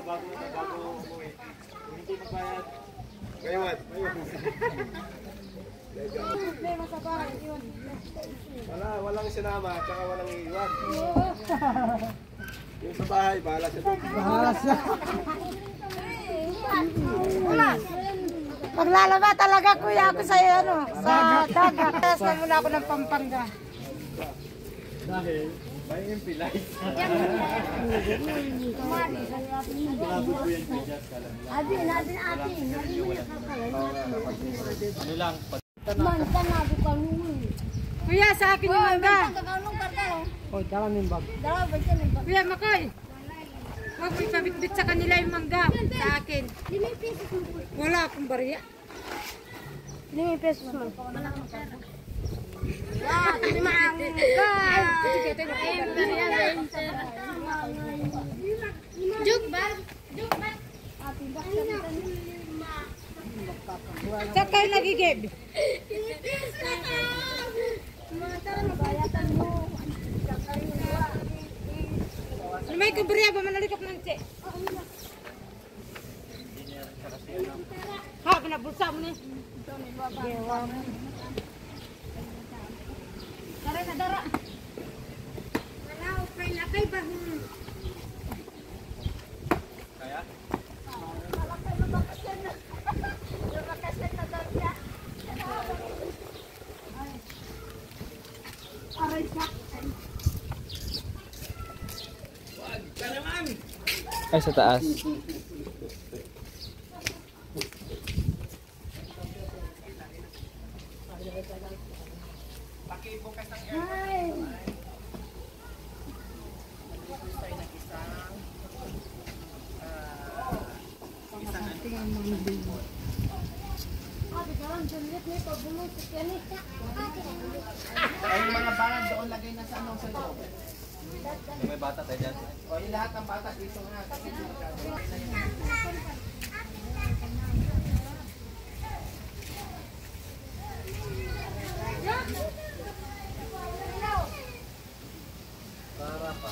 bago umuwi. Kung hindi magbayad, ngayon. Walang sinama, tsaka walang iiwan. Yung sa bahay, bahala siya doon. Bahala siya. Paglalaba talaga kuya ako sa ano, sa dagat. Tapos muna ako ng Pampanga. Dahil may impilay. Ano lang? Kuya, sa akin yung mangga. Oh, dalam yung bag. Kuya, Makoy. Huwag mo ipabitbit sa kanila yung mangga. Sa akin. Wala akong bariya. 5 pesos mo. Jug ba? Sa kayo nagigib? May kubriya ba manalikap ng tse? Ha, pinabulsa mo ni. Dara na dara. Wala ko kay nakay ba? Kaya? Ay, sa taas. Ay, yung mga bata doon lagay na sa ano sa loob. May bata tayo dyan. O, yung lahat ng bata dito nga. Para pa.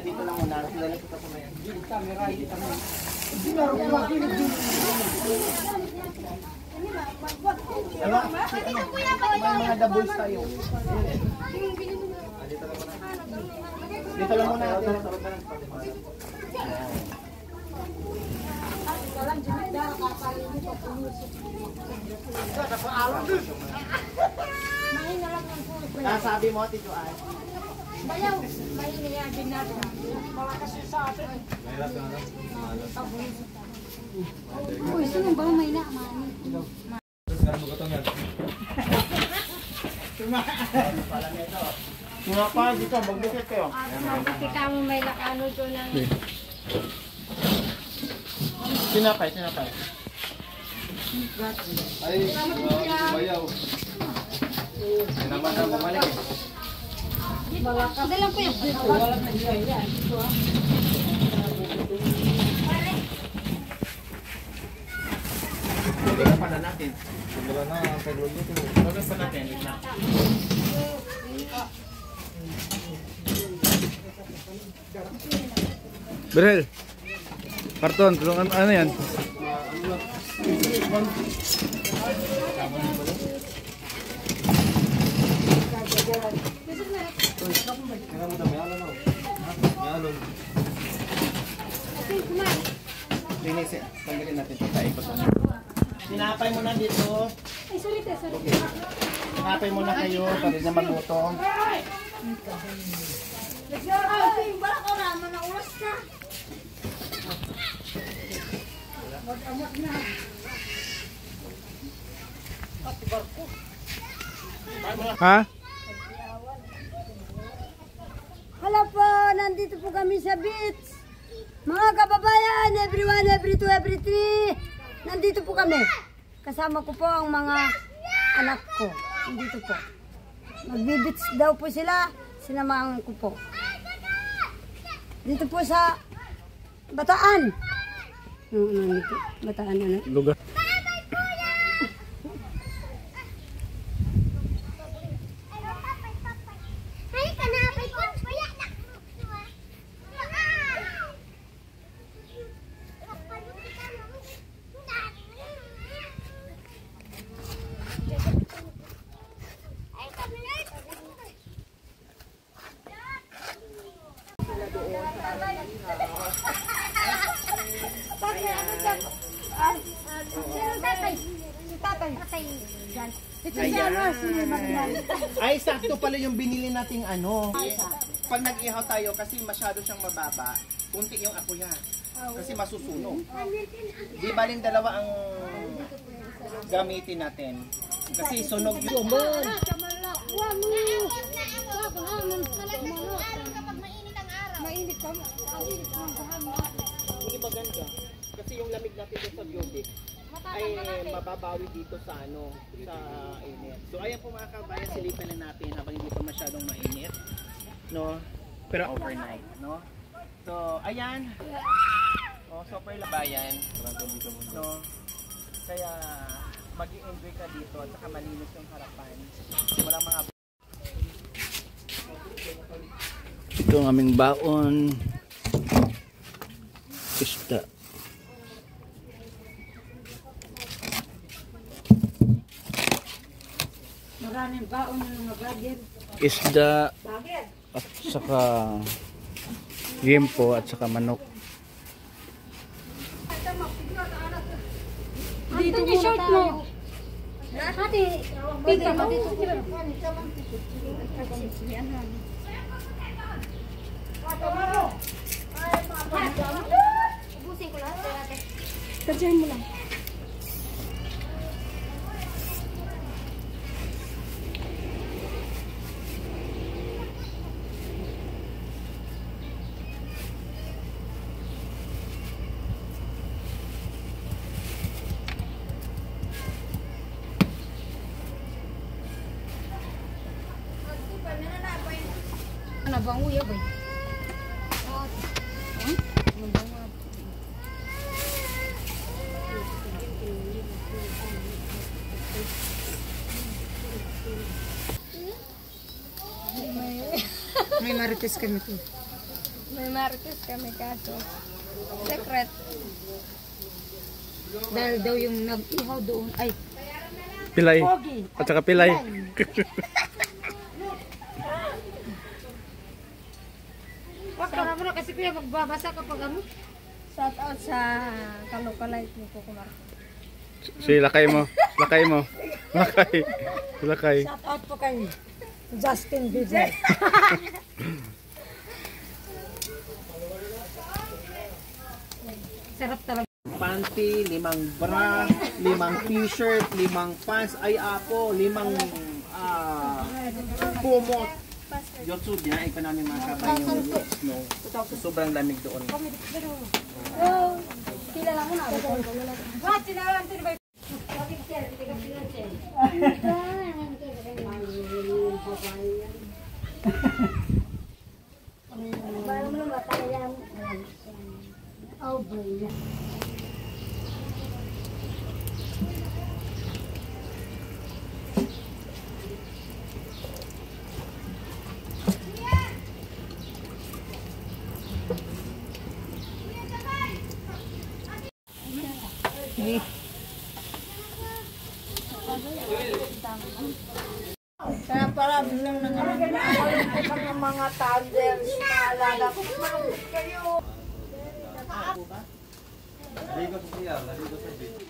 Dito lang muna. Lalagay ko sa mayan. Camera, hindi camera. May mga doubles tayo. Dito lang muna. Sabi mo, Tito Ay. Bayaw, may niya din natin. Malakas yung sa atin. Mahirap na lang. Uy, sino ba may na mani? Sekarang magotong yan. Mga pa, dito, mag-dikit kayo. Kasi kamo may nakano doon ng... Sinapay. Ay, bayaw. Yan naman ang bumalik eh. Kasi lang po yung... Magdala pa na natin. Wala na ang pagluluto. Bagas pa natin. Wait lang. Berhel. Karton, tulungan ano yan? Linis eh. Tanggalin natin ito. Taikot na. Sinapay mo na dito. Ay, sorry. Sinapay mo na kayo para na magluto. Bala ko naman na uras na. Ha? Hello po, nandito po kami sa beach. Mga kababayan, everyone, every two, every three. Nandito po kami. Kasama ko po ang mga anak ko. Nandito po. Magbe-beach daw po sila. Sinamahan ko po. Dito po sa Bataan. Bataan ano? Lugar. Ay, sakto pala yung binili nating ano. Pag nag-ihaw tayo, kasi masyado siyang mababa, kunti yung apoy niya. Kasi masusunog. Di baling dalawa ang gamitin natin. Kasi sunog yung hindi maganda. Kasi yung lamig natin sa biyodik ay mababawi dito sa ano, sa init. So ayan po mga kabayan, silipan na natin habang hindi pa masyadong mainit, no? Pero overnight, no? So ayan. Oh, super labayan, no? Kaya mag-i-enjoy ka dito at saka malinis yung harapan. Walang mga Ito ang aming baon. Isda. Maraming baon ng mga vlogger. Isda at saka gimpo at saka manok. Dito yung short mo. Hati, pika mo dito. Ubusin ko lahat. Kadyahin mo lang. Nabang uya ba? May marites kami to. May marites kami kaso. Secret. Dahil daw yung nag-ihaw doon. Ay, Pilay. pogi. At saka pilay. Wag ka na kasi kuya magbabasa kapag ano. Shout out sa kalokalite ni Coco Marco. Si lakay mo. Lakay mo. Lakay. Lakay. Shout out po kay Justin Bieber. Sarap talaga. panty, 5 bra, 5 t-shirt, 5 pants, ay apo, 5 kumot. Yotsu, dinaig pa namin mga kabayan yung snow. So, sobrang lamig doon. Kilala mo na. What? Sinaran to ba? Baru mo na matalayan. Oh, boy. Kaya pala bilang ng mga toddlers, mga alaga ko. Kayo! Ligo sa siya, naligo sa beach.